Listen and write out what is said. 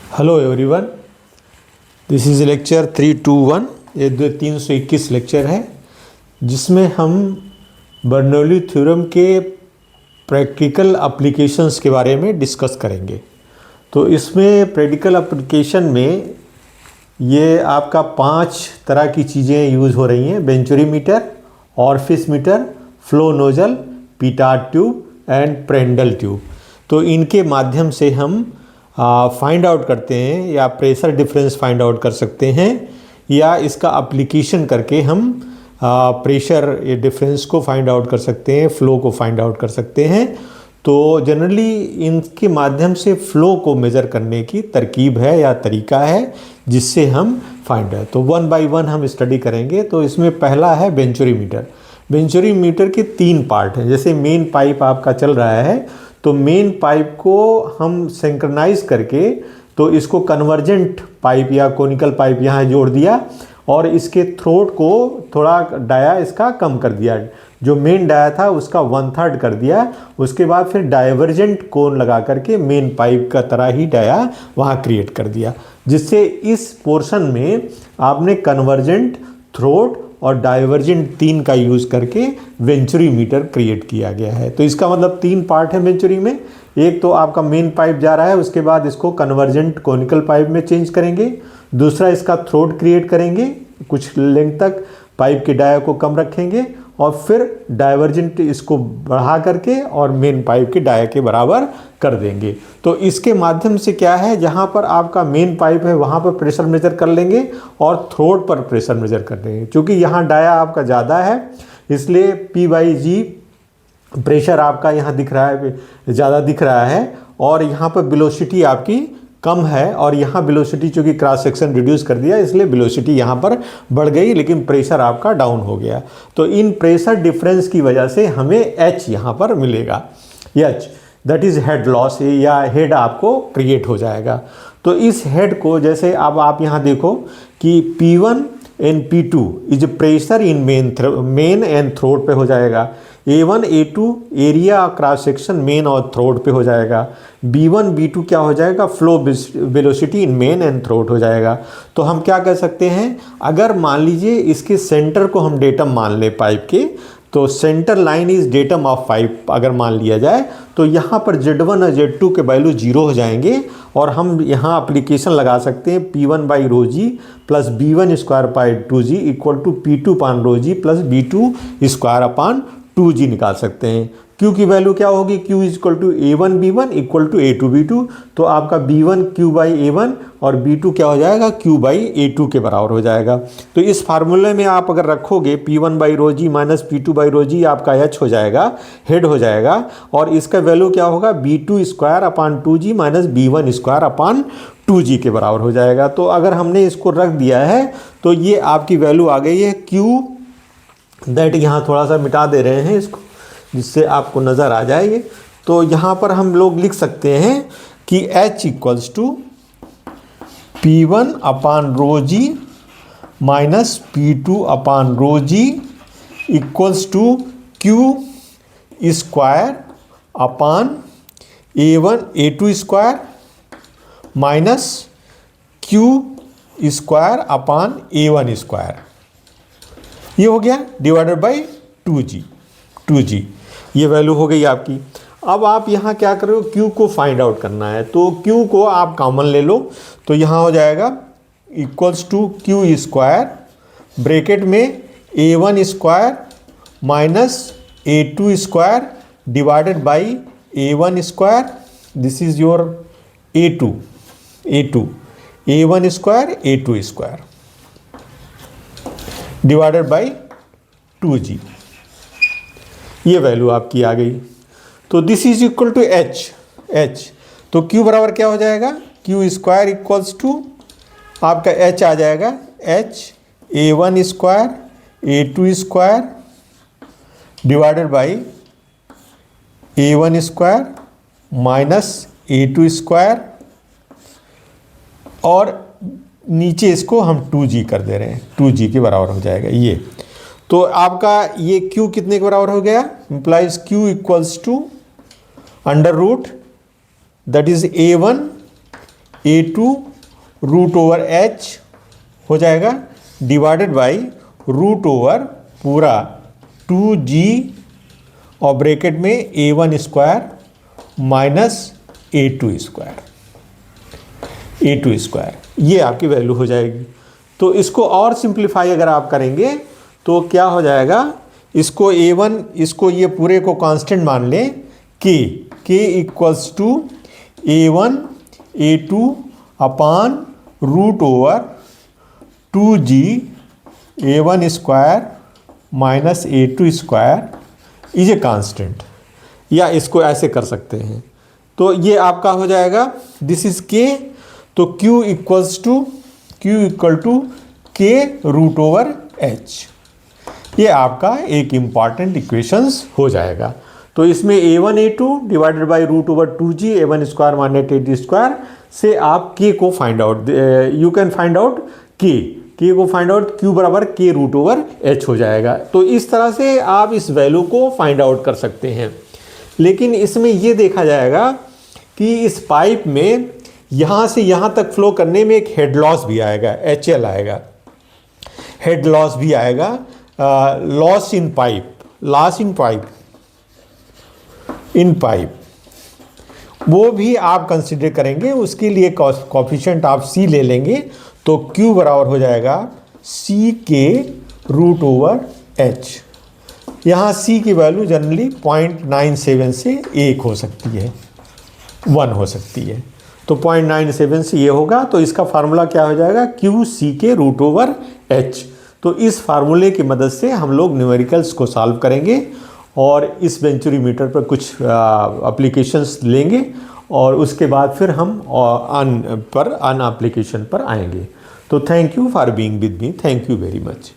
Hello everyone, this is lecture 321। ये 321 lecture है जिसमें हम बर्नौली थ्योरम के प्रैक्टिकल एप्लीकेशंस के बारे में डिस्कस करेंगे। तो इसमें प्रैक्टिकल एप्लीकेशन में ये आपका 5 तरह की चीज़ें यूज़ हो रही हैं: venturimeter, orifice meter, flow nozzle, pitot tube and Prandtl tube. तो इनके माध्यम से हम फाइंड आउट करते हैं या प्रेशर डिफरेंस फाइंड आउट कर सकते हैं, या इसका एप्लीकेशन करके हम प्रेशर डिफरेंस को फाइंड आउट कर सकते हैं, फ्लो को फाइंड आउट कर सकते हैं। तो जनरली इनके माध्यम से फ्लो को मेज़र करने की तरकीब है या तरीका है जिससे हम फाइंड है। तो वन बाय वन हम स्टडी करेंगे। तो इसमें पहला है बेंचुरीमीटर। बेंचुरीमीटर के 3 पार्ट हैं। जैसे मेन पाइप आपका चल रहा है तो मेन पाइप को हम सिंक्रोनाइज करके तो इसको कन्वर्जेंट पाइप या कोनिकल पाइप यहाँ जोड़ दिया और इसके थ्रोट को थोड़ा डाया इसका कम कर दिया। जो मेन डाया था उसका 1/3 कर दिया। उसके बाद फिर डाइवर्जेंट कोन लगा करके मेन पाइप का तरह ही डाया वहाँ क्रिएट कर दिया, जिससे इस पोर्शन में आपने कन्वर्जेंट, थ्रोट और डाइवर्जेंट 3 का यूज़ करके वेंचुरीमीटर क्रिएट किया गया है। तो इसका मतलब 3 पार्ट है वेंचुरी में। एक तो आपका मेन पाइप जा रहा है, उसके बाद इसको कन्वर्जेंट कोनिकल पाइप में चेंज करेंगे। दूसरा इसका थ्रोट क्रिएट करेंगे, कुछ लेंथ तक पाइप के डाया को कम रखेंगे और फिर डाइवर्जेंट इसको बढ़ा करके और मेन पाइप के डाया के बराबर कर देंगे। तो इसके माध्यम से क्या है, जहाँ पर आपका मेन पाइप है वहाँ पर प्रेशर मेजर कर लेंगे और थ्रोट पर प्रेशर मेजर कर लेंगे। क्योंकि यहाँ डाया आपका ज़्यादा है इसलिए P/G प्रेशर आपका यहाँ दिख रहा है, ज़्यादा दिख रहा है, और यहाँ पर वेलोसिटी आपकी कम है और यहाँ वेलोसिटी चूँकि क्रॉस सेक्शन रिड्यूस कर दिया इसलिए वेलोसिटी यहाँ पर बढ़ गई लेकिन प्रेशर आपका डाउन हो गया। तो इन प्रेशर डिफरेंस की वजह से हमें H यहाँ पर मिलेगा। H that is head loss, या हेड आपको क्रिएट हो जाएगा। तो इस हेड को जैसे अब आप यहाँ देखो कि P1 and P2 is pressure in main and throat पे हो जाएगा। A1 A2 area cross section main और थ्रोट पे हो जाएगा। B1 B2 क्या हो जाएगा, flow velocity in main and throat हो जाएगा। तो हम क्या कर सकते हैं, अगर मान लीजिए इसके सेंटर को हम डेटम मान ले पाइप के, तो centre line is datum of pipe अगर मान लिया जाए तो यहाँ पर Z1 और Z2 के वैल्यू 0 हो जाएंगे और हम यहाँ एप्लीकेशन लगा सकते हैं P1/ρg plus B1² /2g equal to P2/ρg plus B2² निकाल सकते हैं। Q की वैल्यू क्या होगी, Q equal to A1B1 equal to A2B2। तो आपका B1 Q/A1 और B2 क्या हो जाएगा, Q/A2 के बराबर हो जाएगा। तो इस फार्मूले में आप अगर रखोगे P1/ρg माइनस P2/ρg आपका H हो जाएगा, हेड हो जाएगा, और इसका वैल्यू क्या होगा, B2² माइनस B1² के बराबर हो जाएगा। तो अगर हमने इसको रख दिया है तो ये आपकी वैल्यू आ गई है Q दैट, यहाँ थोड़ा सा मिटा दे रहे हैं इसको जिससे आपको नज़र आ जाएगी। तो यहाँ पर हम लोग लिख सकते हैं कि H equals to P1/ρg minus P2/ρg equals to Q² minus Q²/A1²। ये हो गया डिवाइडेड बाई 2g। ये वैल्यू हो गई आपकी। अब आप यहाँ क्या कर रहे हो, Q को फाइंड आउट करना है। तो Q को आप कॉमन ले लो, तो यहाँ हो जाएगा इक्वल्स टू Q² ब्रैकेट में A1² minus A2² divided by A1², this is your A2 A1² A2² divided by 2g। ये वैल्यू आपकी आ गई। तो this is equal to H। तो Q बराबर क्या हो जाएगा, Q² इक्वल्स टू आपका H आ जाएगा H A1² A2² divided by A1² minus A2², और नीचे इसको हम 2g कर दे रहे हैं, 2g के बराबर हो जाएगा ये। तो आपका ये Q कितने के बराबर हो गया, implies Q equals to under root that is A1 A2 root over H हो जाएगा डिवाइडेड बाई रूट ओवर पूरा 2G और ब्रैकेट में A1 square minus A2 square, A2 square, ये आपकी वैल्यू हो जाएगी। तो इसको और सिंप्लीफाई अगर आप करेंगे तो क्या हो जाएगा, इसको A1, इसको ये पूरे को कांस्टेंट मान लें k equals to A1 A2 upon root over 2G A1 square minus A2 square is a constant, या इसको ऐसे कर सकते हैं। तो ये आपका हो जाएगा दिस इज k, तो q equal to k root over h, ये आपका एक इम्पॉर्टेंट इक्वेशंस हो जाएगा। तो इसमें A1 A2 divided by root over 2G A1 square minus A2 square से आप k को find out, you can find out k को फाइंड आउट q बराबर k रूट ओवर h हो जाएगा। तो इस तरह से आप इस वैल्यू को फाइंड आउट कर सकते हैं। लेकिन इसमें ये देखा जाएगा कि इस पाइप में यहाँ से यहाँ तक फ्लो करने में एक हेड लॉस भी आएगा, HL आएगा, हेड लॉस भी आएगा, लॉस इन पाइप, वो भी आप कंसिडर करेंगे। उसके लिए कोफिशिएंट आप C ले लेंगे, तो Q बराबर हो जाएगा CK रूट ओवर H। यहाँ C की वैल्यू जनरली 0.97 से 1 हो सकती है, 1 हो सकती है, तो 0.97 से ये होगा। तो इसका फार्मूला क्या हो जाएगा, QCK रूट ओवर H। तो इस फार्मूले की मदद से हम लोग न्यूमेरिकल्स को सॉल्व करेंगे और इस वेंचुरीमीटर पर कुछ एप्लीकेशंस लेंगे और उसके बाद फिर हम अन एप्लीकेशन पर आएंगे। तो thank you for being with me, thank you very much.